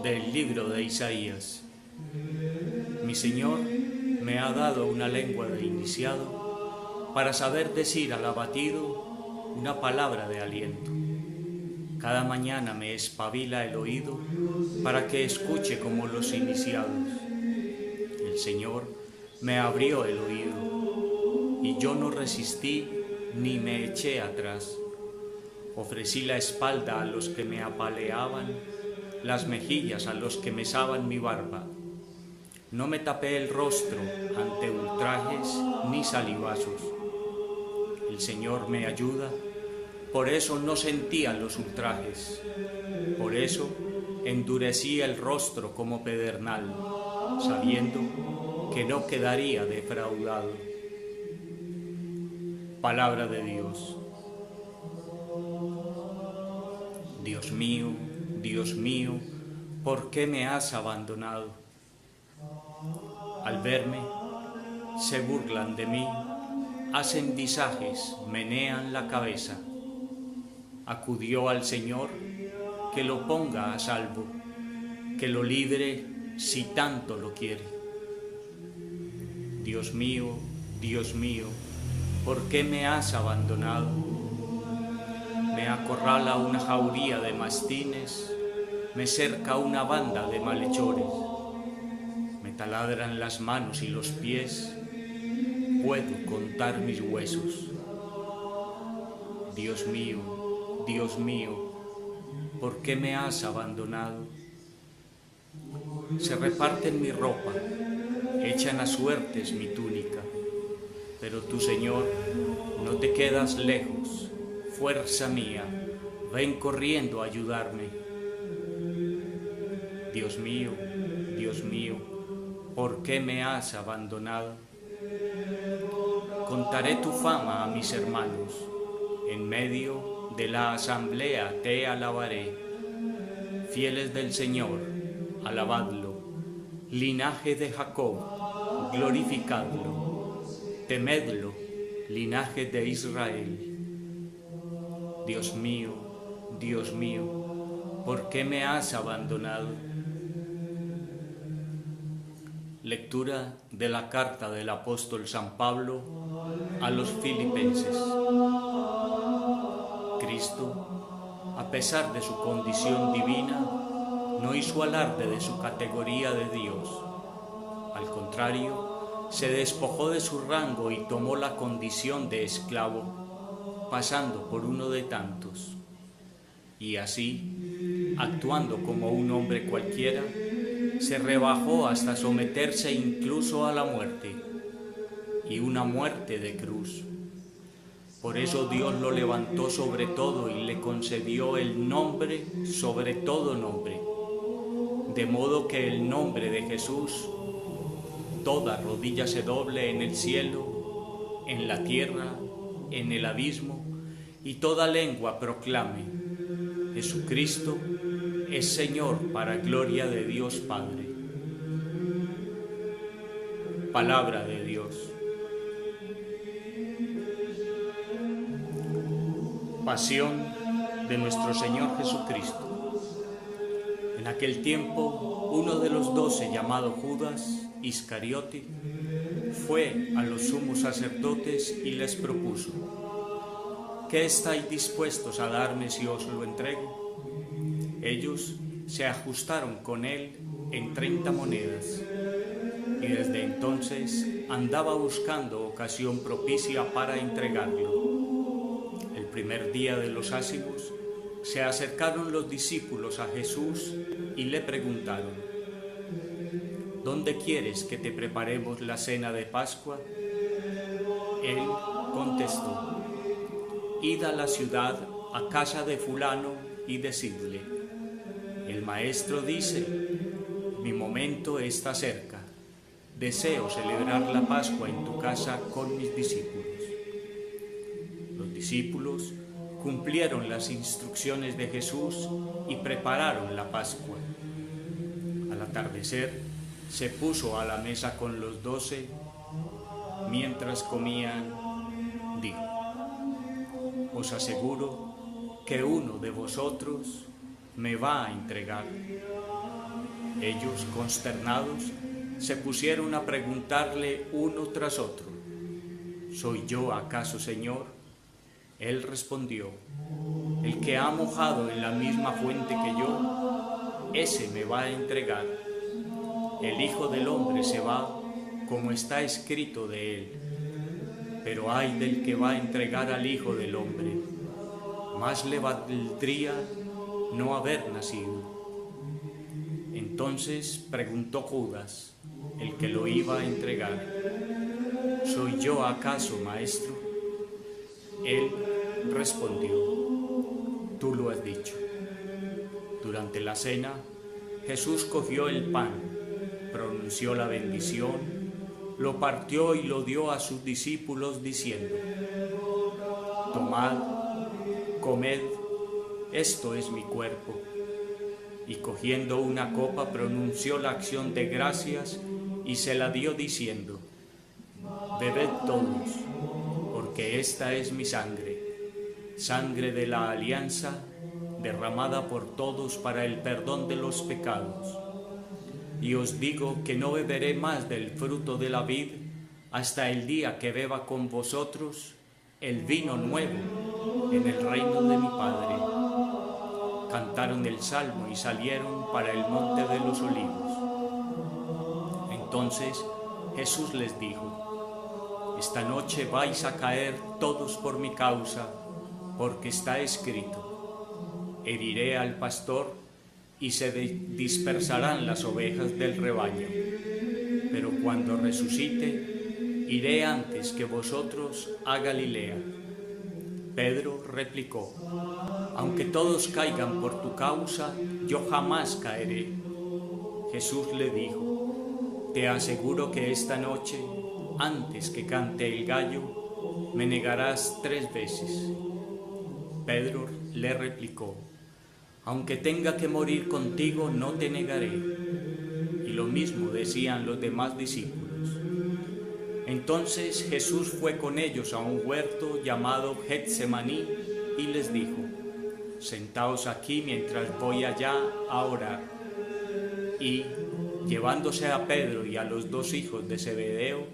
Del libro de Isaías. Mi Señor me ha dado una lengua de iniciado para saber decir al abatido una palabra de aliento. Cada mañana me espabila el oído para que escuche como los iniciados. El Señor me abrió el oído y yo no resistí ni me eché atrás. Ofrecí la espalda a los que me apaleaban, las mejillas a los que mesaban mi barba. No me tapé el rostro ante ultrajes ni salivazos. El Señor me ayuda, por eso no sentía los ultrajes. Por eso endurecí el rostro como pedernal, sabiendo que no quedaría defraudado. Palabra de Dios. Dios mío, ¿por qué me has abandonado? Al verme, se burlan de mí, hacen visajes, menean la cabeza. Acudió al Señor, que lo ponga a salvo, que lo libre si tanto lo quiere. Dios mío, ¿por qué me has abandonado? Me acorrala una jauría de mastines, me cerca una banda de malhechores. Me taladran las manos y los pies, puedo contar mis huesos. Dios mío, ¿por qué me has abandonado? Se reparten mi ropa, echan a suertes mi túnica, pero tú, Señor, no te quedas lejos. Fuerza mía, ven corriendo a ayudarme. Dios mío, ¿por qué me has abandonado? Contaré tu fama a mis hermanos, en medio de la asamblea te alabaré. Fieles del Señor, alabadlo. Linaje de Jacob, glorificadlo. Temedlo, linaje de Israel. Dios mío, ¿por qué me has abandonado? Lectura de la carta del apóstol San Pablo a los Filipenses. Cristo, a pesar de su condición divina, no hizo alarde de su categoría de Dios. Al contrario, se despojó de su rango y tomó la condición de esclavo, pasando por uno de tantos, y así, actuando como un hombre cualquiera, se rebajó hasta someterse incluso a la muerte, y una muerte de cruz. Por eso Dios lo levantó sobre todo y le concedió el nombre sobre todo nombre, de modo que el nombre de Jesús, toda rodilla se doble en el cielo, en la tierra, en el abismo, y toda lengua proclame: Jesucristo es Señor, para gloria de Dios Padre. Palabra de Dios. Pasión de nuestro Señor Jesucristo. En aquel tiempo, uno de los 12, llamado Judas Iscariote, fue a los sumos sacerdotes y les propuso: ¿qué estáis dispuestos a darme si os lo entrego? Ellos se ajustaron con él en 30 monedas, y desde entonces andaba buscando ocasión propicia para entregarlo. El primer día de los ázimos se acercaron los discípulos a Jesús y le preguntaron: ¿dónde quieres que te preparemos la cena de Pascua? Él contestó: id a la ciudad, a casa de fulano, y decidle: el maestro dice, mi momento está cerca, deseo celebrar la Pascua en tu casa con mis discípulos. Los discípulos cumplieron las instrucciones de Jesús y prepararon la Pascua. Al atardecer se puso a la mesa con los 12. Mientras comían, dijo: os aseguro que uno de vosotros me va a entregar. Ellos, consternados, se pusieron a preguntarle uno tras otro: ¿soy yo acaso, Señor? Él respondió: el que ha mojado en la misma fuente que yo, ese me va a entregar. El Hijo del Hombre se va como está escrito de él, pero ay del que va a entregar al Hijo del Hombre. Más le valdría no haber nacido. Entonces preguntó Judas, el que lo iba a entregar: ¿soy yo acaso, maestro? Él respondió: tú lo has dicho. Durante la cena, Jesús cogió el pan, pronunció la bendición, lo partió y lo dio a sus discípulos diciendo: tomad, comed, esto es mi cuerpo. Y cogiendo una copa pronunció la acción de gracias y se la dio diciendo: bebed todos, porque esta es mi sangre, sangre de la alianza, derramada por todos para el perdón de los pecados. Y os digo que no beberé más del fruto de la vid hasta el día que beba con vosotros el vino nuevo en el reino de mi Padre. Cantaron el salmo y salieron para el monte de los olivos. Entonces Jesús les dijo: esta noche vais a caer todos por mi causa, porque está escrito: heriré al pastor y se dispersarán las ovejas del rebaño. Pero cuando resucite, iré antes que vosotros a Galilea. Pedro replicó: aunque todos caigan por tu causa, yo jamás caeré. Jesús le dijo: te aseguro que esta noche, antes que cante el gallo, me negarás 3 veces. Pedro le replicó: aunque tenga que morir contigo, no te negaré. Y lo mismo decían los demás discípulos. Entonces Jesús fue con ellos a un huerto llamado Getsemaní y les dijo: sentaos aquí mientras voy allá a orar. Y, llevándose a Pedro y a los 2 hijos de Zebedeo,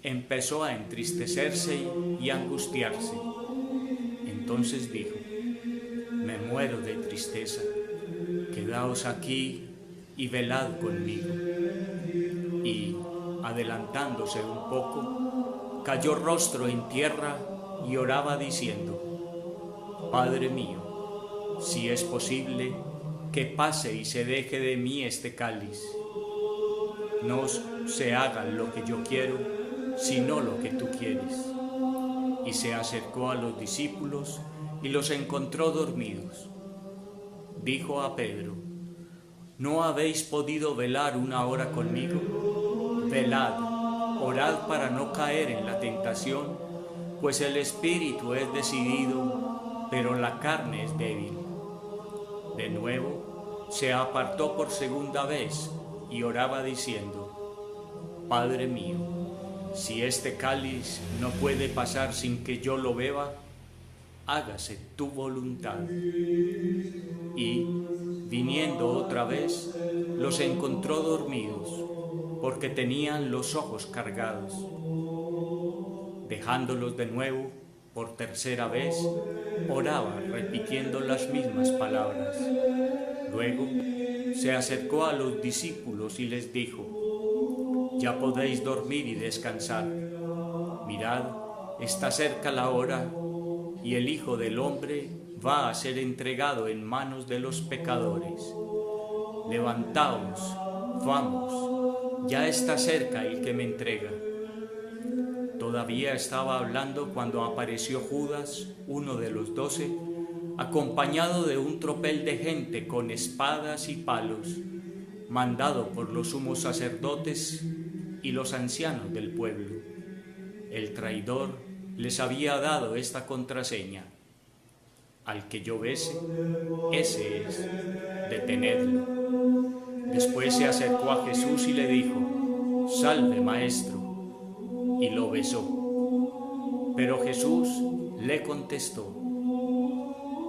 empezó a entristecerse y angustiarse. Entonces dijo: me muero de tristeza, quedaos aquí y velad conmigo. Y, adelantándose un poco, cayó rostro en tierra y oraba diciendo: Padre mío, si es posible, que pase y se deje de mí este cáliz. No se haga lo que yo quiero, sino lo que tú quieres. Y se acercó a los discípulos y los encontró dormidos. Dijo a Pedro: ¿no habéis podido velar 1 hora conmigo? Velad, orad para no caer en la tentación, pues el espíritu es decidido, pero la carne es débil. De nuevo se apartó por 2ª vez y oraba diciendo: Padre mío, si este cáliz no puede pasar sin que yo lo beba, hágase tu voluntad. Y, viniendo otra vez, los encontró dormidos, porque tenían los ojos cargados. Dejándolos de nuevo, por 3ª vez, oraba repitiendo las mismas palabras. Luego se acercó a los discípulos y les dijo: ya podéis dormir y descansar. Mirad, está cerca la hora, y el Hijo del Hombre va a ser entregado en manos de los pecadores. Levantaos, vamos, ya está cerca el que me entrega. Todavía estaba hablando cuando apareció Judas, uno de los 12, acompañado de un tropel de gente con espadas y palos, mandado por los sumos sacerdotes y los ancianos del pueblo. El traidor les había dado esta contraseña: al que yo bese, ese es, detenedlo. Después se acercó a Jesús y le dijo: salve, maestro, y lo besó. Pero Jesús le contestó: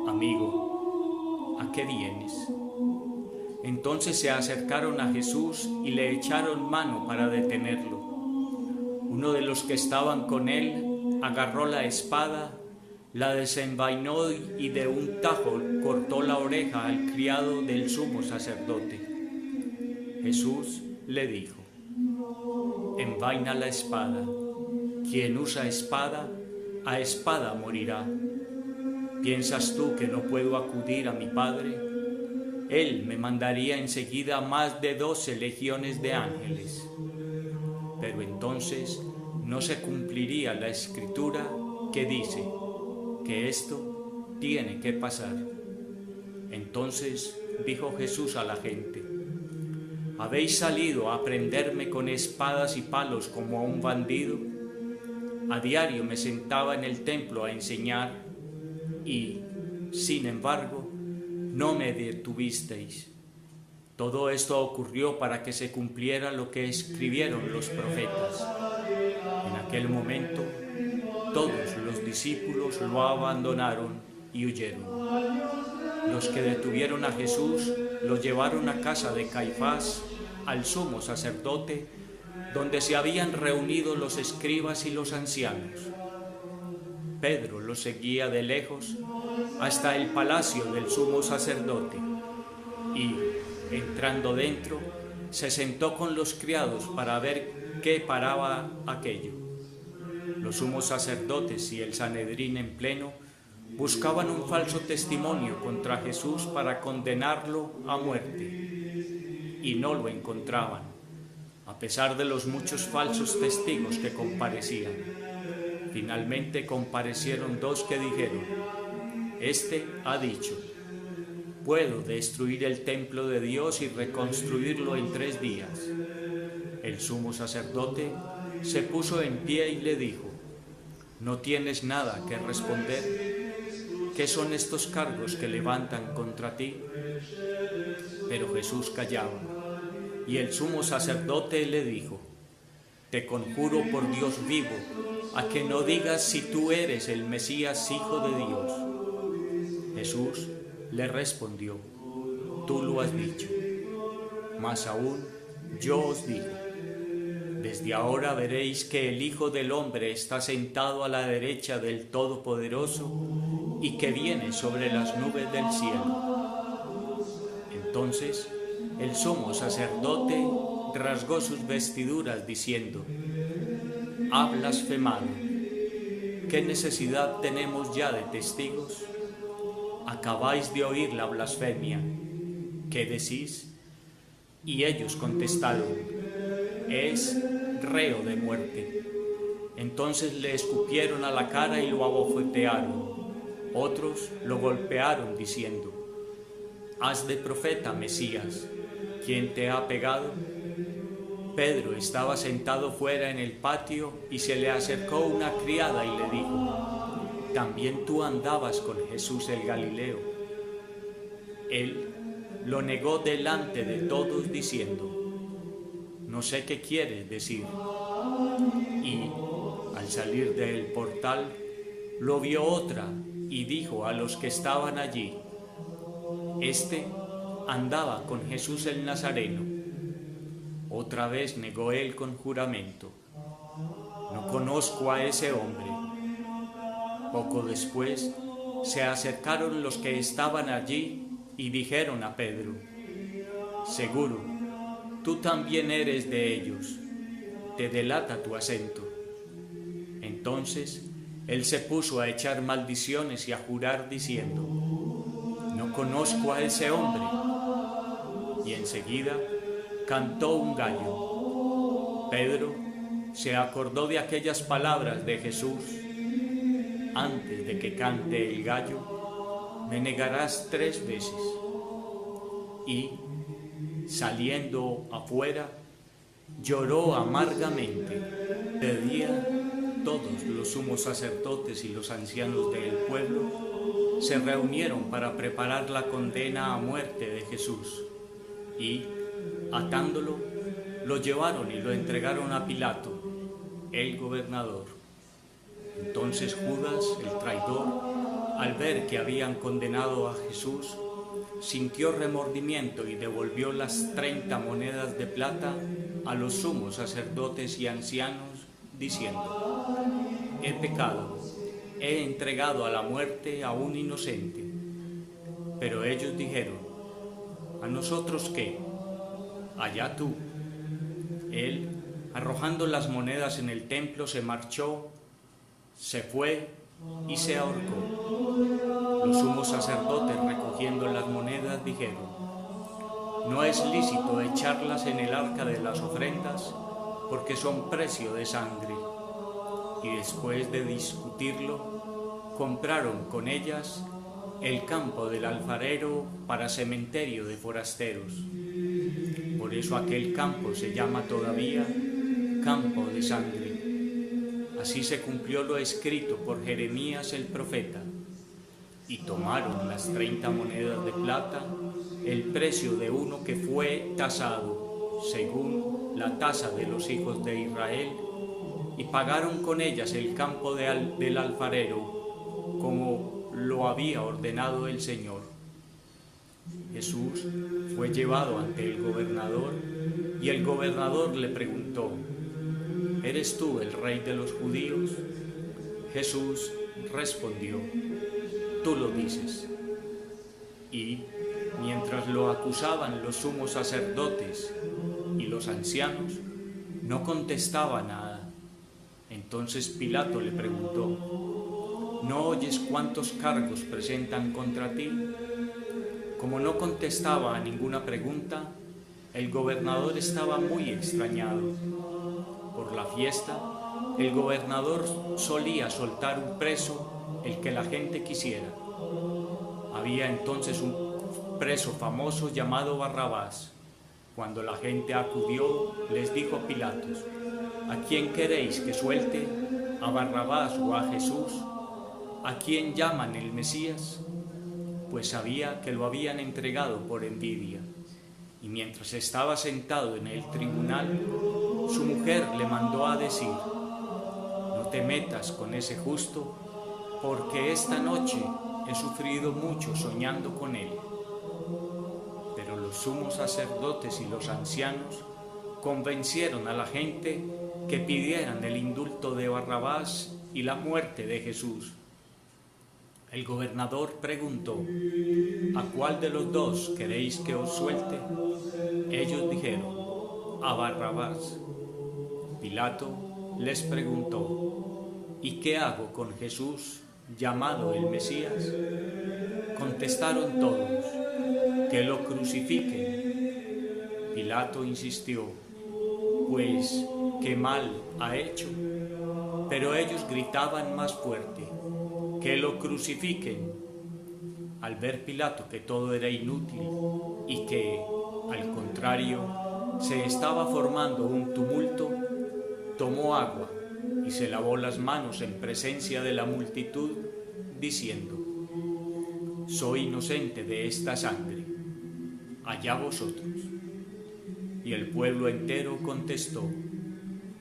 amigo, ¿a qué vienes? Entonces se acercaron a Jesús y le echaron mano para detenerlo. Uno de los que estaban con él agarró la espada, la desenvainó y de un tajo cortó la oreja al criado del sumo sacerdote. Jesús le dijo: envaina la espada. Quien usa espada, a espada morirá. ¿Piensas tú que no puedo acudir a mi Padre? Él me mandaría enseguida más de 12 legiones de ángeles. Pero entonces no se cumpliría la escritura que dice que esto tiene que pasar. Entonces dijo Jesús a la gente: ¿habéis salido a prenderme con espadas y palos como a un bandido? A diario me sentaba en el templo a enseñar y, sin embargo, no me detuvisteis. Todo esto ocurrió para que se cumpliera lo que escribieron los profetas. En aquel momento, todos los discípulos lo abandonaron y huyeron. Los que detuvieron a Jesús lo llevaron a casa de Caifás, al sumo sacerdote, donde se habían reunido los escribas y los ancianos. Pedro lo seguía de lejos hasta el palacio del sumo sacerdote y, entrando dentro, se sentó con los criados para ver qué paraba aquello. Los sumos sacerdotes y el Sanedrín en pleno buscaban un falso testimonio contra Jesús para condenarlo a muerte, y no lo encontraban, a pesar de los muchos falsos testigos que comparecían. Finalmente comparecieron 2 que dijeron: este ha dicho: puedo destruir el templo de Dios y reconstruirlo en 3 días. El sumo sacerdote se puso en pie y le dijo: ¿no tienes nada que responder? ¿Qué son estos cargos que levantan contra ti? Pero Jesús callaba, y el sumo sacerdote le dijo: te conjuro por Dios vivo, a que no digas si tú eres el Mesías, Hijo de Dios. Jesús le respondió: tú lo has dicho. Más aún, yo os digo: desde ahora veréis que el Hijo del Hombre está sentado a la derecha del Todopoderoso y que viene sobre las nubes del cielo. Entonces el sumo sacerdote rasgó sus vestiduras diciendo: ha blasfemado. ¿Qué necesidad tenemos ya de testigos? Acabáis de oír la blasfemia. ¿Qué decís? Y ellos contestaron: es reo de muerte. Entonces le escupieron a la cara y lo abofetearon. Otros lo golpearon diciendo: haz de profeta, Mesías. ¿Quién te ha pegado? Pedro estaba sentado fuera en el patio y se le acercó una criada y le dijo: ¿también tú andabas con Jesús el Galileo? Él lo negó delante de todos diciendo: no sé qué quiere decir. Y al salir del portal lo vio otra y dijo a los que estaban allí: este andaba con Jesús el Nazareno. Otra vez negó él con juramento: no conozco a ese hombre. Poco después se acercaron los que estaban allí y dijeron a Pedro: seguro, tú también eres de ellos, te delata tu acento. Entonces él se puso a echar maldiciones y a jurar diciendo: no conozco a ese hombre. Y enseguida cantó un gallo. Pedro se acordó de aquellas palabras de Jesús: antes de que cante el gallo, me negarás 3 veces. Y, saliendo afuera, lloró amargamente. De día, todos los sumos sacerdotes y los ancianos del pueblo se reunieron para preparar la condena a muerte de Jesús y, atándolo, lo llevaron y lo entregaron a Pilato, el gobernador. Entonces Judas, el traidor, al ver que habían condenado a Jesús, sintió remordimiento y devolvió las 30 monedas de plata a los sumos sacerdotes y ancianos, diciendo: he pecado, he entregado a la muerte a un inocente. Pero ellos dijeron: ¿a nosotros qué? Allá tú. Él, arrojando las monedas en el templo, se marchó, se fue y se ahorcó. Los sumos sacerdotes, recogiendo las monedas, dijeron: no es lícito echarlas en el arca de las ofrendas, porque son precio de sangre. Y después de discutirlo, compraron con ellas el campo del alfarero para cementerio de forasteros. Por eso aquel campo se llama todavía campo de sangre. Así se cumplió lo escrito por Jeremías el profeta. Y tomaron las 30 monedas de plata, el precio de uno que fue tasado, según la tasa de los hijos de Israel, y pagaron con ellas el campo del alfarero, como lo había ordenado el Señor. Jesús fue llevado ante el gobernador, y el gobernador le preguntó: ¿eres tú el rey de los judíos? Jesús respondió: tú lo dices. Y mientras lo acusaban los sumos sacerdotes y los ancianos, no contestaba nada. Entonces Pilato le preguntó: ¿no oyes cuántos cargos presentan contra ti? Como no contestaba a ninguna pregunta, el gobernador estaba muy extrañado. Por la fiesta, el gobernador solía soltar un preso, el que la gente quisiera. Había entonces un preso famoso llamado Barrabás. Cuando la gente acudió, les dijo Pilatos: ¿a quién queréis que suelte? ¿A Barrabás o a Jesús? ¿A quién llaman el Mesías? Pues sabía que lo habían entregado por envidia. Y mientras estaba sentado en el tribunal, su mujer le mandó a decir: no te metas con ese justo, porque esta noche he sufrido mucho soñando con él. Pero los sumos sacerdotes y los ancianos convencieron a la gente que pidieran el indulto de Barrabás y la muerte de Jesús. El gobernador preguntó: ¿a cuál de los dos queréis que os suelte? Ellos dijeron: a Barrabás. Pilato les preguntó: ¿y qué hago con Jesús, llamado el Mesías? Contestaron todos: que lo crucifiquen. Pilato insistió: pues, ¿qué mal ha hecho? Pero ellos gritaban más fuerte: que lo crucifiquen. Al ver Pilato que todo era inútil y que, al contrario, se estaba formando un tumulto, tomó agua y se lavó las manos en presencia de la multitud, diciendo: soy inocente de esta sangre, allá vosotros. Y el pueblo entero contestó: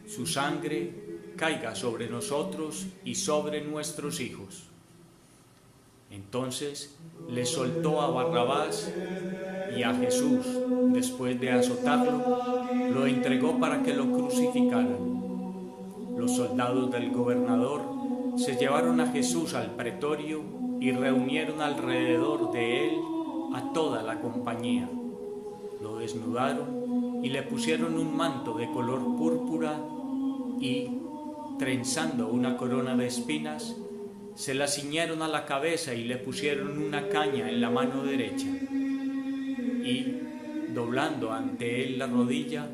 su sangre caiga sobre nosotros y sobre nuestros hijos. Entonces le soltó a Barrabás, y a Jesús, después de azotarlo, lo entregó para que lo crucificaran. Los soldados del gobernador se llevaron a Jesús al pretorio y reunieron alrededor de él a toda la compañía. Lo desnudaron y le pusieron un manto de color púrpura y, trenzando una corona de espinas, se la ciñeron a la cabeza y le pusieron una caña en la mano derecha. Y, doblando ante él la rodilla,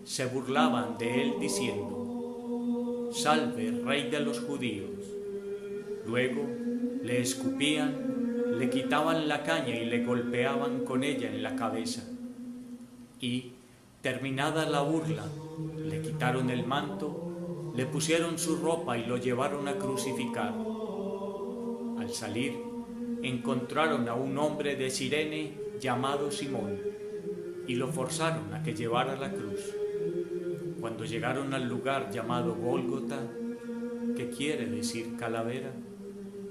se burlaban de él diciendo: «Salve, Rey de los judíos». Luego le escupían, le quitaban la caña y le golpeaban con ella en la cabeza. Y, terminada la burla, le quitaron el manto, le pusieron su ropa y lo llevaron a crucificar. Al salir, encontraron a un hombre de Cirene llamado Simón y lo forzaron a que llevara la cruz. Cuando llegaron al lugar llamado Gólgota, que quiere decir calavera,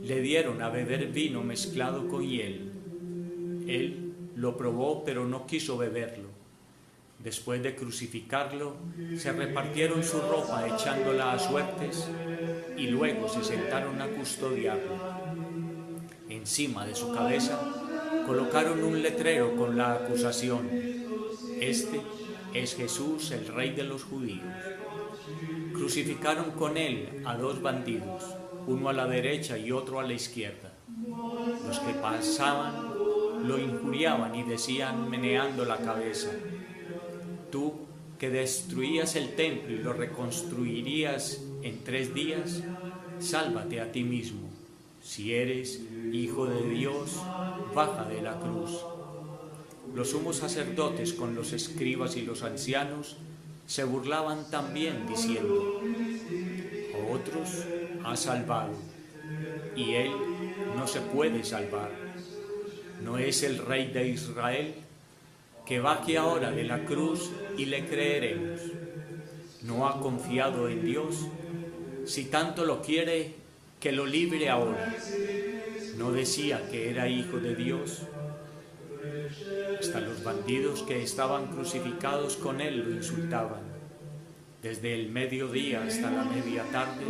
le dieron a beber vino mezclado con hiel. Él lo probó pero no quiso beberlo. Después de crucificarlo, se repartieron su ropa echándola a suertes y luego se sentaron a custodiarlo. Encima de su cabeza colocaron un letrero con la acusación: "Este es Jesús, el Rey de los judíos". Crucificaron con él a 2 bandidos, uno a la derecha y otro a la izquierda. Los que pasaban lo injuriaban y decían meneando la cabeza: "Tú que destruías el templo y lo reconstruirías en 3 días, sálvate a ti mismo. Si eres Hijo de Dios, baja de la cruz". Los sumos sacerdotes con los escribas y los ancianos se burlaban también diciendo: "A otros ha salvado, y él no se puede salvar. ¿No es el Rey de Israel? Que baje ahora de la cruz y le creeremos. ¿No ha confiado en Dios? Si tanto lo quiere, que lo libre ahora. ¿No decía que era Hijo de Dios?". Hasta los bandidos que estaban crucificados con él lo insultaban. Desde el mediodía hasta la media tarde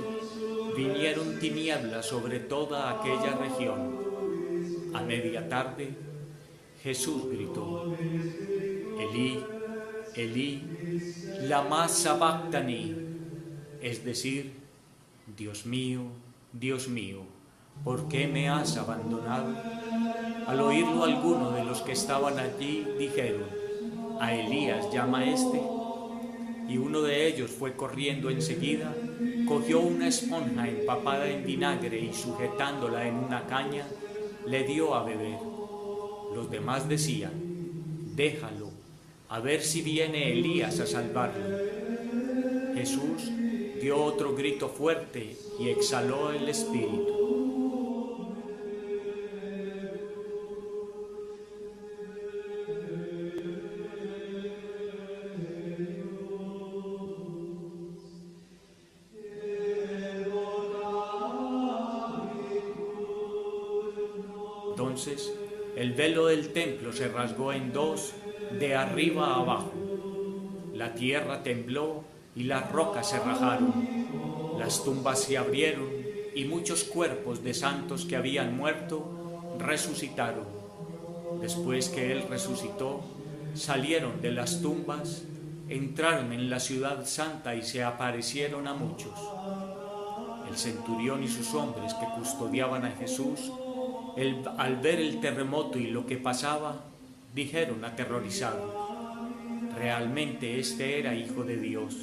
vinieron tinieblas sobre toda aquella región. A media tarde Jesús gritó: "Elí, Elí, lama sabactani", es decir: Dios mío, ¿por qué me has abandonado? Al oírlo, algunos de los que estaban allí dijeron: "A Elías llama este". Y uno de ellos fue corriendo enseguida, cogió una esponja empapada en vinagre y sujetándola en una caña, le dio a beber. Los demás decían: "Déjalo, a ver si viene Elías a salvarlo". Jesús dio otro grito fuerte y exhaló el espíritu. Entonces el velo del templo se rasgó en 2, de arriba a abajo. La tierra tembló y las rocas se rajaron. Las tumbas se abrieron y muchos cuerpos de santos que habían muerto resucitaron. Después que él resucitó, salieron de las tumbas, entraron en la ciudad santa y se aparecieron a muchos. El centurión y sus hombres que custodiaban a Jesús, al ver el terremoto y lo que pasaba, dijeron aterrorizados: "Realmente este era Hijo de Dios".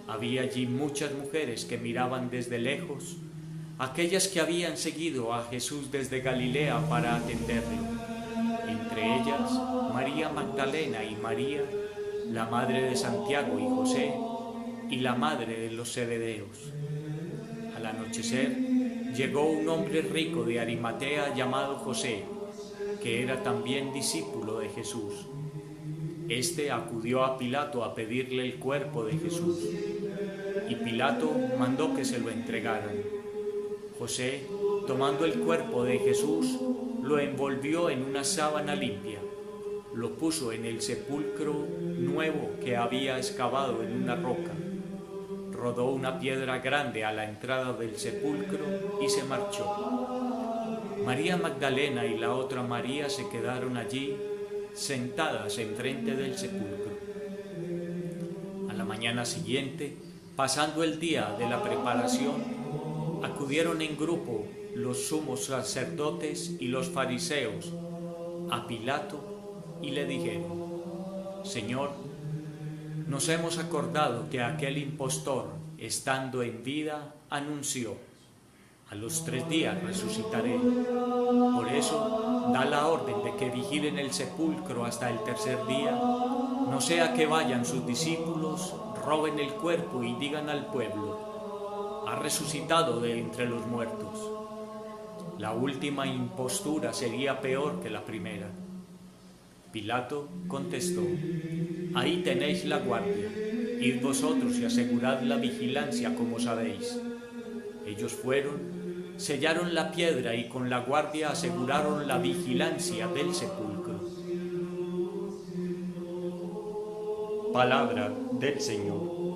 Había allí muchas mujeres que miraban desde lejos, aquellas que habían seguido a Jesús desde Galilea para atenderlo. Entre ellas, María Magdalena y María, la madre de Santiago y José, y la madre de los Zebedeos. Al anochecer, llegó un hombre rico de Arimatea llamado José, que era también discípulo de Jesús. Este acudió a Pilato a pedirle el cuerpo de Jesús, y Pilato mandó que se lo entregaran. José, tomando el cuerpo de Jesús, lo envolvió en una sábana limpia, lo puso en el sepulcro nuevo que había excavado en una roca, rodó una piedra grande a la entrada del sepulcro y se marchó. María Magdalena y la otra María se quedaron allí, sentadas enfrente del sepulcro. A la mañana siguiente, pasando el día de la preparación, acudieron en grupo los sumos sacerdotes y los fariseos a Pilato y le dijeron: "Señor, nos hemos acordado que aquel impostor, estando en vida, anunció: a los 3 días resucitaré. Por eso, da la orden de que vigilen el sepulcro hasta el 3er día, no sea que vayan sus discípulos, roben el cuerpo y digan al pueblo: ha resucitado de entre los muertos. La última impostura sería peor que la primera". Pilato contestó: "Ahí tenéis la guardia, id vosotros y asegurad la vigilancia como sabéis". Ellos fueron, sellaron la piedra y con la guardia aseguraron la vigilancia del sepulcro. Palabra del Señor.